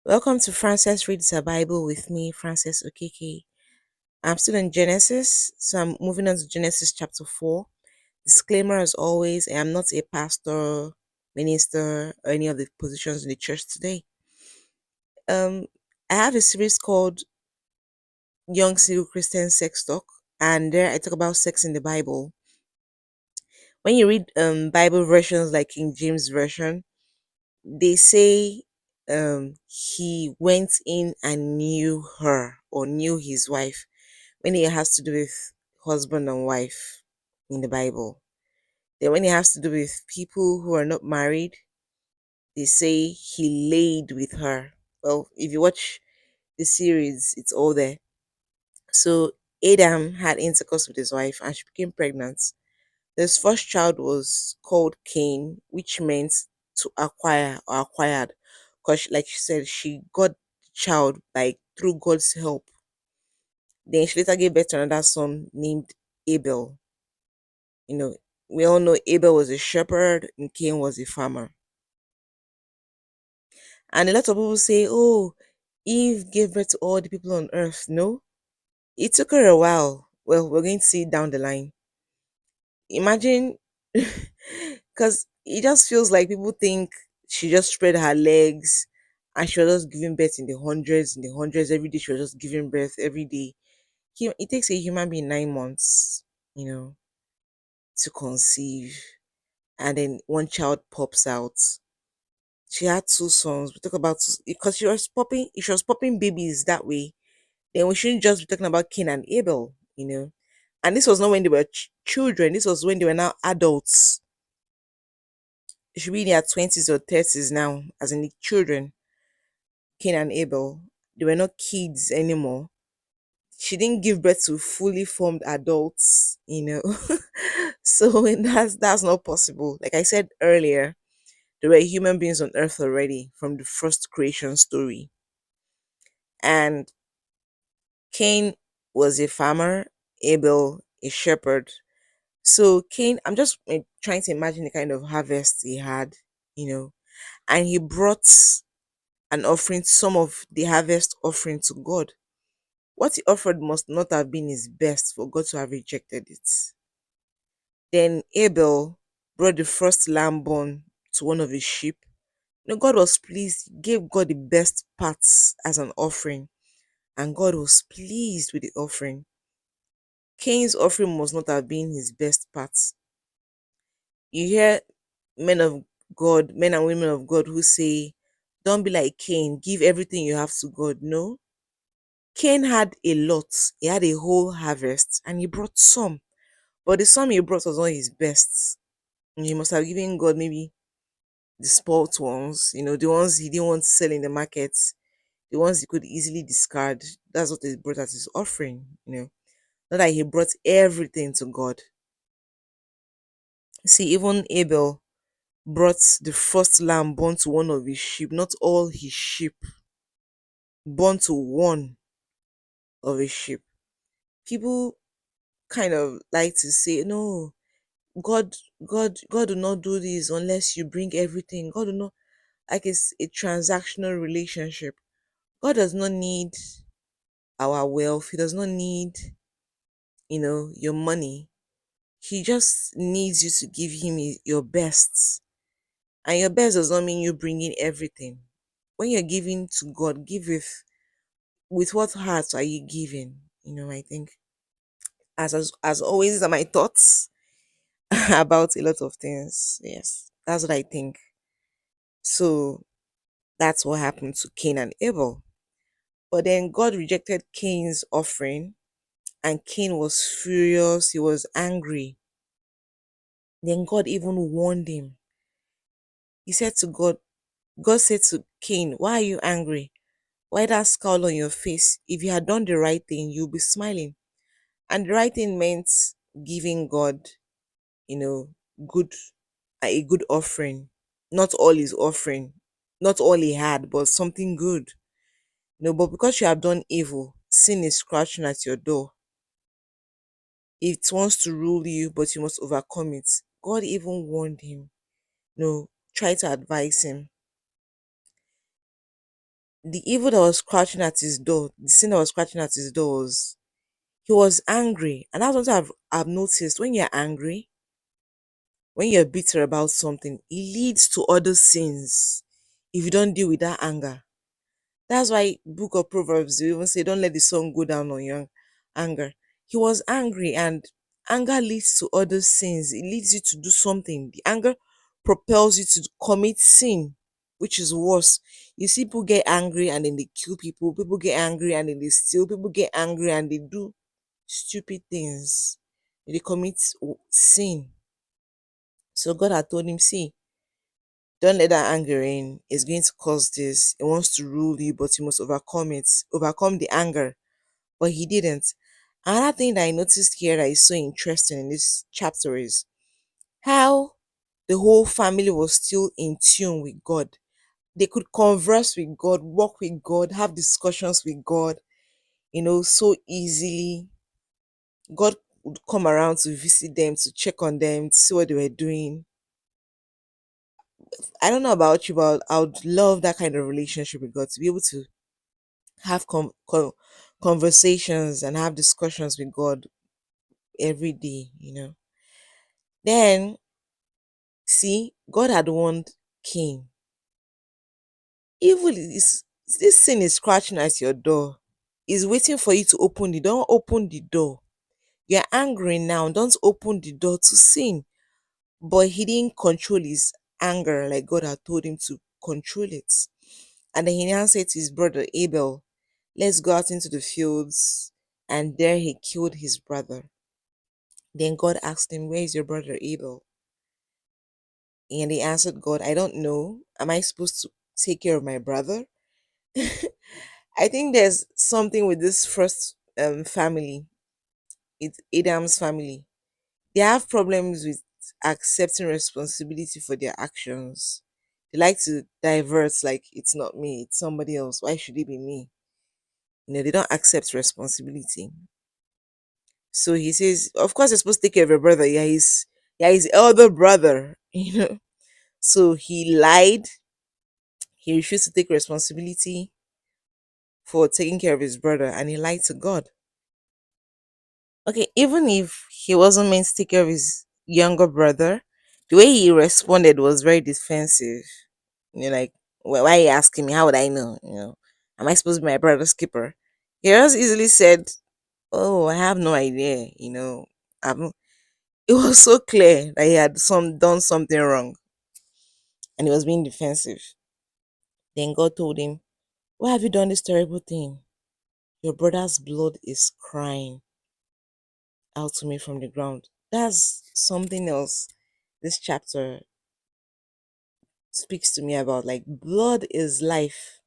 Welcome to Frances Reads the Bible with me, Frances Okeke. I'm still in Genesis, so I'm moving on to Genesis chapter 4. Disclaimer as always, I am not a pastor, minister, or any of the positions in the church today. Um, I have a series called Young Single Christian Sex Talk, and there I talk about sex in the Bible. When you read Bible versions like King James Version, they say he went in and knew her or knew his wife when it has to do with husband and wife in the Bible. Then when it has to do with people who are not married, they say he laid with her. Well, if you watch the series, it's all there. So Adam had intercourse with his wife and she became pregnant. His first child was called Cain, which meant to acquire or acquired. Because like she said, she got the child by through God's help. Then she later gave birth to another son named Abel. You know, we all know Abel was a shepherd and Cain was a farmer. And a lot of people say, oh, Eve gave birth to all the people on earth. No, it took her a while. Well, we're going to see it down the line. Imagine, because it just feels like people think she just spread her legs and she was just giving birth in the hundreds every day. She was just giving birth every day. It takes a human being 9 months, you know, to conceive, and then one child pops out. She had two sons. We talk about because she was popping babies that way. Then we shouldn't just be talking about Cain and Abel, you know. And this was not when they were children. This was when they were now adults. They should be in their 20s or 30s now, as in the children. Cain and Abel. They were not kids anymore. She didn't give birth to fully formed adults, you know. So that's not possible. Like I said earlier, there were human beings on earth already from the first creation story. And Cain was a farmer, Abel a shepherd. So Cain, I'm just trying to imagine the kind of harvest he had, you know, and he brought an offering, some of the harvest offering to God. What he offered must not have been his best for God to have rejected it. Then Abel brought the first lamb born to one of his sheep. God was pleased, gave God the best parts as an offering, and God was pleased with the offering. Cain's offering must not have been his best parts. You hear men of God, men and women of God who say, don't be like Cain, give everything you have to God. No. Cain had a lot, he had a whole harvest, and he brought some. But the some he brought was not his best. And he must have given God maybe the spoilt ones, the ones he didn't want to sell in the market, the ones he could easily discard. That's what he brought as his offering. Not that he brought everything to God. See, even Abel brought the first lamb born to one of his sheep, not all his sheep, born to one of his sheep. People kind of like to say, no, God, God do not do this unless you bring everything. God do not, like it's a transactional relationship. God does not need our wealth. He does not need, your money. He just needs you to give him your best. And your best does not mean you bringing everything. When you're giving to God, give with what heart are you giving? I think as always, these are my thoughts about a lot of things. Yes, that's what I think. So that's what happened to Cain and Abel. But then God rejected Cain's offering, and Cain was furious. He was angry. Then God even warned him. He said to God, God said to Cain, why are you angry? Why that scowl on your face? If you had done the right thing, you'll be smiling. And the right thing meant giving God, you know, good a good offering. Not all his offering, not all he had, but something good. But because you have done evil, sin is scratching at your door. It wants to rule you, but you must overcome it. God even warned him. Try to advise him. The evil that was crouching at his door, the sin that was scratching at his door was he was angry. And that's what I've noticed. When you're angry, when you're bitter about something, it leads to other sins if you don't deal with that anger. That's why Book of Proverbs you even say, "Don't let the sun go down on your anger." He was angry, and anger leads to other sins. It leads you to do something. The anger propels you to commit sin, which is worse. You see, people get angry and then they kill people. People get angry and then they steal. People get angry and they do stupid things. They commit sin. So God had told him, "See, don't let that anger in. It's going to cause this. It wants to rule you, but you must overcome it. Overcome the anger." But he didn't. Another thing that I noticed here that is so interesting in this chapter is how the whole family was still in tune with God. They could converse with God, walk with God, have discussions with God, so easily. God would come around to visit them, to check on them, to see what they were doing. I don't know about you, but I would love that kind of relationship with God, to be able to have conversations and have discussions with God every day. Then, see, God had warned Cain. Evil is this sin is scratching at your door. Is waiting for you to open the door. Don't open the door. You're angry now. Don't open the door to sin. But he didn't control his anger like God had told him to control it. And then he now said to his brother Abel, "Let's go out into the fields." And there he killed his brother. Then God asked him, "Where is your brother Abel?" And he answered God, "I don't know. Am I supposed to take care of my brother?" I think there's something with this first family. It's Adam's family. They have problems with accepting responsibility for their actions. They like to divert, like, "It's not me, it's somebody else. Why should it be me?" They don't accept responsibility. So he says, "Of course, you're supposed to take care of your brother. Yeah, his elder brother, So he lied. He refused to take responsibility for taking care of his brother, and he lied to God. Okay, even if he wasn't meant to take care of his younger brother, the way he responded was very defensive. Like, why are you asking me? How would I know? Am I supposed to be my brother's keeper?" He just easily said, "Oh, I have no idea. I'm, it was so clear that he had done something wrong, and he was being defensive. Then God told him, "Why have you done this terrible thing? Your brother's blood is crying out to me from the ground." That's something else this chapter speaks to me about. Like, blood is life.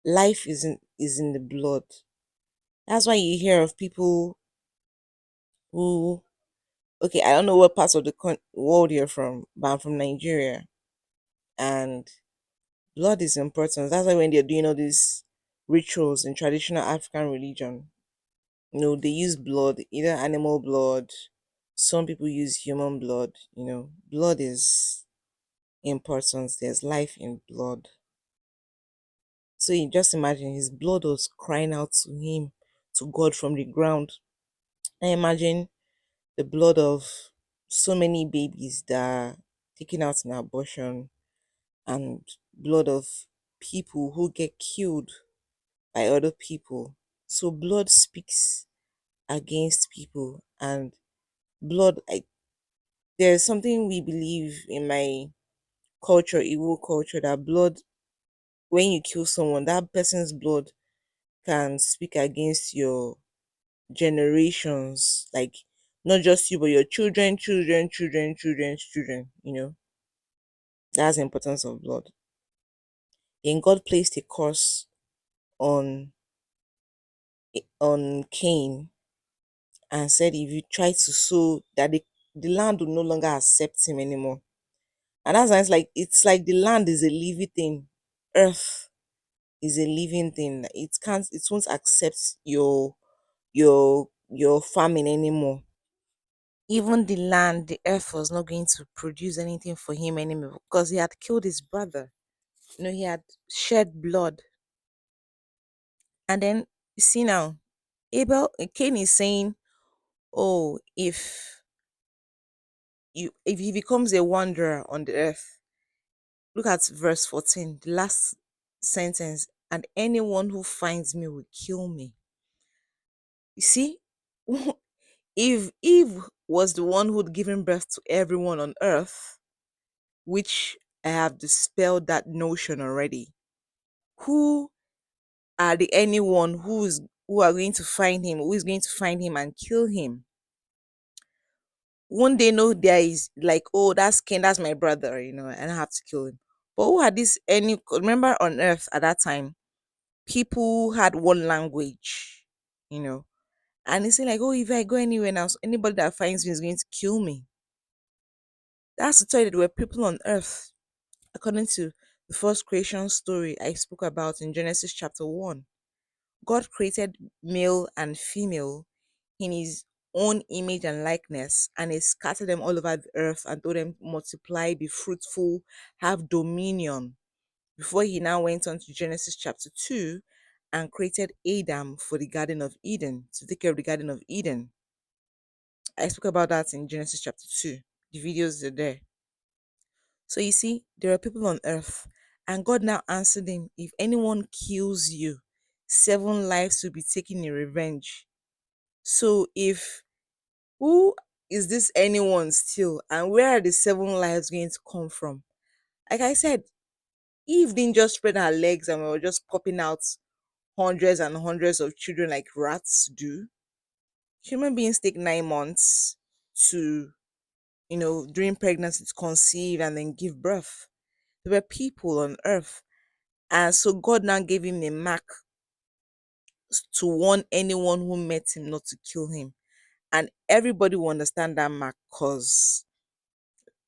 Life is in the blood. That's why you hear of people who, okay, I don't know what parts of the world you're from, but I'm from Nigeria, and blood is important. That's why when they're doing all these rituals in traditional African religion, they use blood, either animal blood. Some people use human blood. Blood is important. There's life in blood. So you just imagine his blood was crying out to him, to God from the ground. I imagine the blood of so many babies that are taken out in abortion, and blood of people who get killed by other people. So blood speaks against people, and blood, there's something we believe in my culture, Igbo culture, that blood, when you kill someone, that person's blood can speak against your generations, like not just you, but your children, children, children, children's children. That's the importance of blood. Then God placed a curse on Cain, and said if you try to sow that, the land will no longer accept him anymore. And that's why it's like the land is a living thing. Earth is a living thing. It won't accept your farming anymore. Even the land, the earth was not going to produce anything for him anymore, because he had killed his brother. He had shed blood. And then you see now, Cain is saying, "Oh, if he becomes a wanderer on the earth." Look at verse 14, the last sentence. "And anyone who finds me will kill me." You see, if Eve was the one who'd given birth to everyone on earth, which I have dispelled that notion already, who are the anyone who are going to find him, who is going to find him and kill him? Won't they know there is like, oh, that's Cain, that's my brother, and I have to kill him? But who had this any remember on earth at that time, people had one language, you know. And it's like, oh, if I go anywhere now, so anybody that finds me is going to kill me. That's to tell you that there were people on earth, according to the first creation story I spoke about in Genesis chapter 1. God created male and female in his own image and likeness, and he scattered them all over the earth and told them, multiply, be fruitful, have dominion. Before he now went on to Genesis chapter 2 and created Adam for the Garden of Eden, to take care of the Garden of Eden. I spoke about that in Genesis chapter 2. The videos are there. So you see, there are people on earth, and God now answered him, if anyone kills you, 7 lives will be taken in revenge. So if who is this anyone still, and where are the 7 lives going to come from? Like I said, Eve didn't just spread her legs and we were just popping out hundreds and hundreds of children like rats do. Human beings take 9 months to, during pregnancy to conceive and then give birth. There were people on earth. And so God now gave him a mark to warn anyone who met him not to kill him. And everybody will understand that mark because,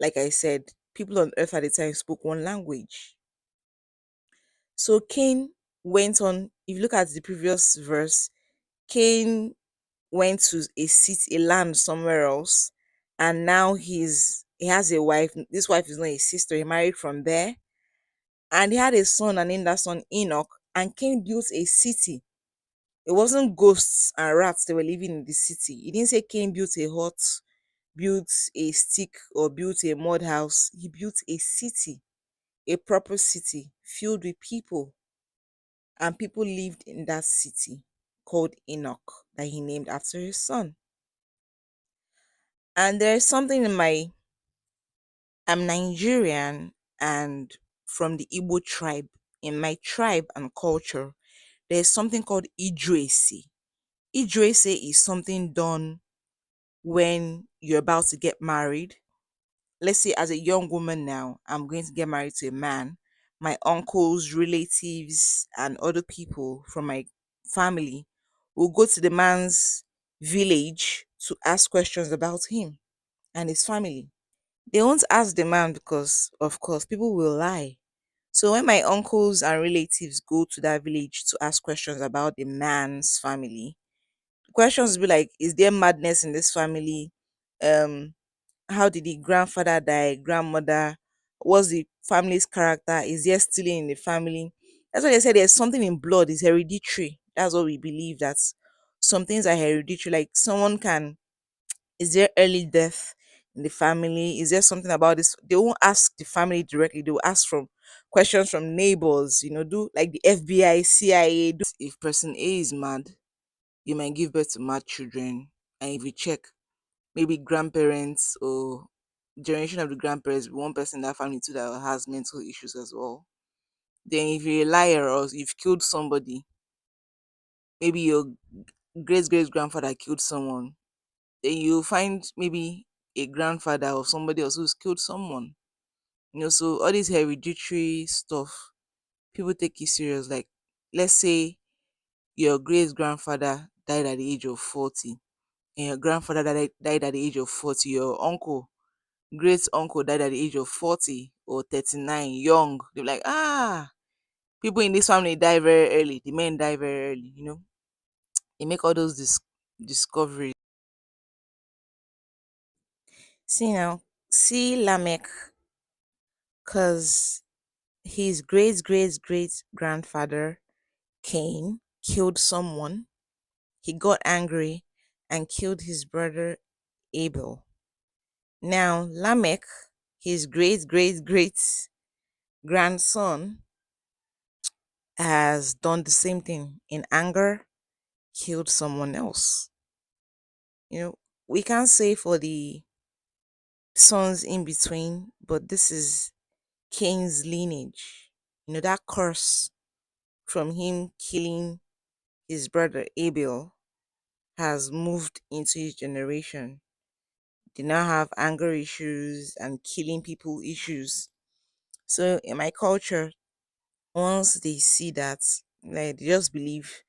like I said, people on earth at the time spoke one language. So Cain went on, if you look at the previous verse, Cain went to a city, a land somewhere else, and now he has a wife. This wife is not his sister. He married from there, and he had a son, and named that son Enoch. And Cain built a city. It wasn't ghosts and rats that were living in the city. He didn't say Cain built a hut, built a stick, or built a mud house. He built a city, a proper city filled with people, and people lived in that city called Enoch that he named after his son. And there's something in my I'm Nigerian and from the Igbo tribe. In my tribe and culture, there's something called Idrisi. Idrisi is something done when you're about to get married. Let's say as a young woman now, I'm going to get married to a man. My uncles, relatives, and other people from my family will go to the man's village to ask questions about him and his family. They won't ask the man because, of course, people will lie. So when my uncles and relatives go to that village to ask questions about the man's family, the questions will be like, is there madness in this family? Um, how did the grandfather die? Grandmother? What's the family's character? Is there stealing in the family? That's why they say there's something in blood, it's hereditary. That's what we believe, that some things are hereditary. Like someone can is there early death in the family? Is there something about this? They won't ask the family directly. They will ask from questions from neighbors, do like the FBI, CIA. If person A is mad, you might give birth to mad children. And if you check, maybe grandparents or generation of the grandparents, one person in that family too that has mental issues as well. Then if you're a liar or you've killed somebody, maybe your great great grandfather killed someone, then you find maybe a grandfather or somebody else who's killed someone. So all this hereditary stuff, people take it serious. Like, let's say your great grandfather died at the age of 40, and your grandfather died at the age of 40, your uncle, great uncle died at the age of 40 or 39, young. They're like, people in this family die very early. The men die very early, They make all those discoveries. See now, see Lamech, because his great great great grandfather Cain killed someone. He got angry and killed his brother Abel. Now, Lamech, his great great great grandson, has done the same thing. In anger, killed someone else. You know, we can't say for the sons in between, but this is Cain's lineage. You know, that curse from him killing his brother Abel has moved into his generation. They now have anger issues and killing people issues. So in my culture, once they see that, like they just believe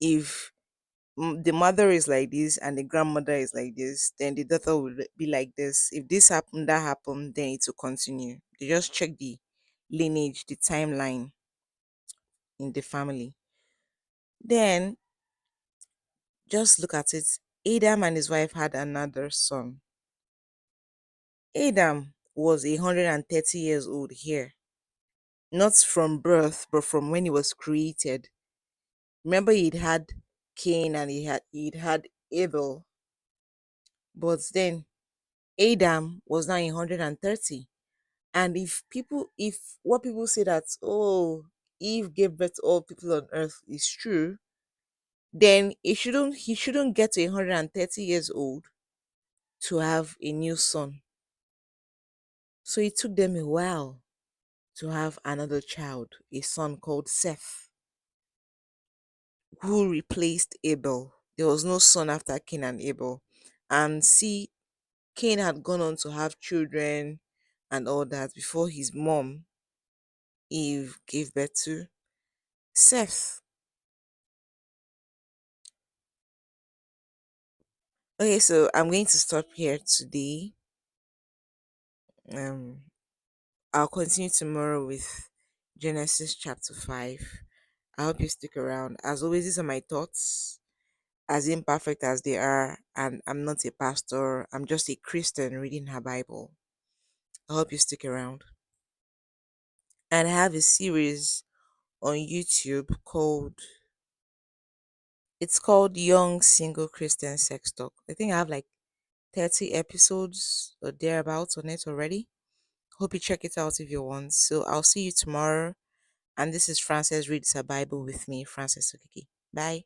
if the mother is like this and the grandmother is like this, then the daughter will be like this. If this happened, that happened, then it will continue. They just check the lineage, the timeline in the family. Then just look at it. Adam and his wife had another son. Adam was 130 years old here, not from birth, but from when he was created. Remember, he'd had Cain and he'd had Abel, but then Adam was now 130. And if what people say that, oh, Eve gave birth to all people on earth is true, then he shouldn't get to 130 years old to have a new son. So it took them a while to have another child, a son called Seth, who replaced Abel. There was no son after Cain and Abel. And see, Cain had gone on to have children and all that before his mom, Eve, gave birth to Seth. Okay, so I'm going to stop here today. Um, I'll continue tomorrow with Genesis chapter 5. I hope you stick around. As always, these are my thoughts, as imperfect as they are, and I'm not a pastor, I'm just a Christian reading her Bible. I hope you stick around. And I have a series on YouTube called Young Single Christian Sex Talk. I think I have like 30 episodes or thereabouts on it already. Hope you check it out if you want. So I'll see you tomorrow. And this is Frances Reads Her Bible with me, Frances Okiki. Bye.